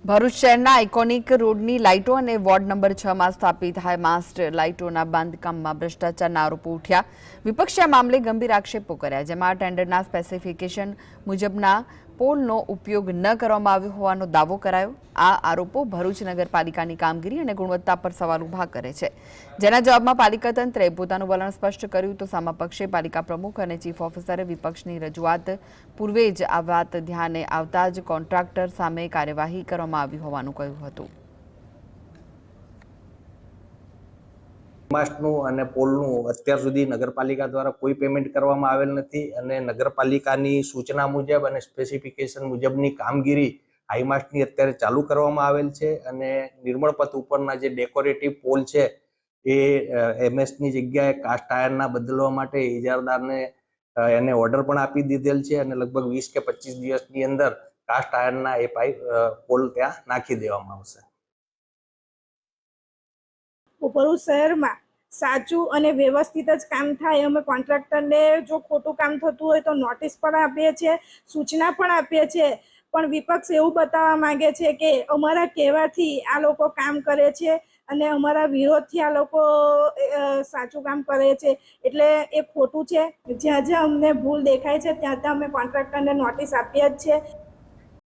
ભરૂચ શહેરના આઇકોનિક રોડની લાઇટો અને વોર્ડ નંબર 6 માં સ્થાપિત હાઈ માસ્ટ લાઇટોના બાંધકામમાં ભ્રષ્ટાચારના આરોપો ઉઠ્યા। વિપક્ષે આ મામલે ગંભીર આક્ષેપો કર્યા, જેમાં ટેન્ડરના સ્પેસિફિકેશન મુજબના પોલનો ઉપયોગ ન કરવામાં આવ્યો હોવાનો દાવો કરાયો। આ આરોપો ભરૂચ નગરપાલિકાની કામગીરી અને ગુણવત્તા પર સવાલ ઉભા કરે છે, જેના જવાબમાં પાલિકા તંત્રે પોતાનું વલણ સ્પષ્ટ કર્યું તો સામા પક્ષે પાલિકા પ્રમુખ અને ચીફ ઓફિસરે વિપક્ષની રજૂઆત પૂર્વે જ આ વાત ધ્યાને આવતા જ કોન્ટ્રાક્ટર સામે કાર્યવાહી કરવામાં આવી હોવાનું કહ્યું હતું। માસ્ટનું અને પોલનું અત્યાર સુધી નગરપાલિકા દ્વારા કોઈ પેમેન્ટ કરવામાં આવેલ નથી અને નગરપાલિકાની સૂચના મુજબ અને સ્પેસિફિકેશન મુજબની કામગીરી હાઈમાસ્ટની અત્યારે ચાલુ કરવામાં આવેલ છે અને નિર્મળ પથ ઉપરના જે ડેકોરેટિવ પોલ છે એ એમએસની જગ્યાએ કાસ્ટ આયર્નના બદલવા માટે ઇજારદારને એને ઓર્ડર પણ આપી દીધેલ છે અને લગભગ 20 કે 25 દિવસની અંદર કાસ્ટ આયર્નના એ પોલ ત્યાં નાખી દેવામાં આવશે। ભરૂચ શહેરમાં સાચું અને વ્યવસ્થિત જ કામ થાય, અમે કોન્ટ્રાક્ટરને જો ખોટું કામ થતું હોય તો નોટિસ પણ આપીએ છીએ, સૂચના પણ આપીએ છીએ, પણ વિપક્ષ એવું બતાવવા માંગે છે કે અમારા કહેવાથી આ લોકો કામ કરે છે અને અમારા વિરોધથી આ લોકો સાચું કામ કરે છે, એટલે એ ખોટું છે। જ્યાં જ્યાં અમને ભૂલ દેખાય છે ત્યાં ત્યાં અમે કોન્ટ્રાક્ટરને નોટિસ આપીએ જ છે।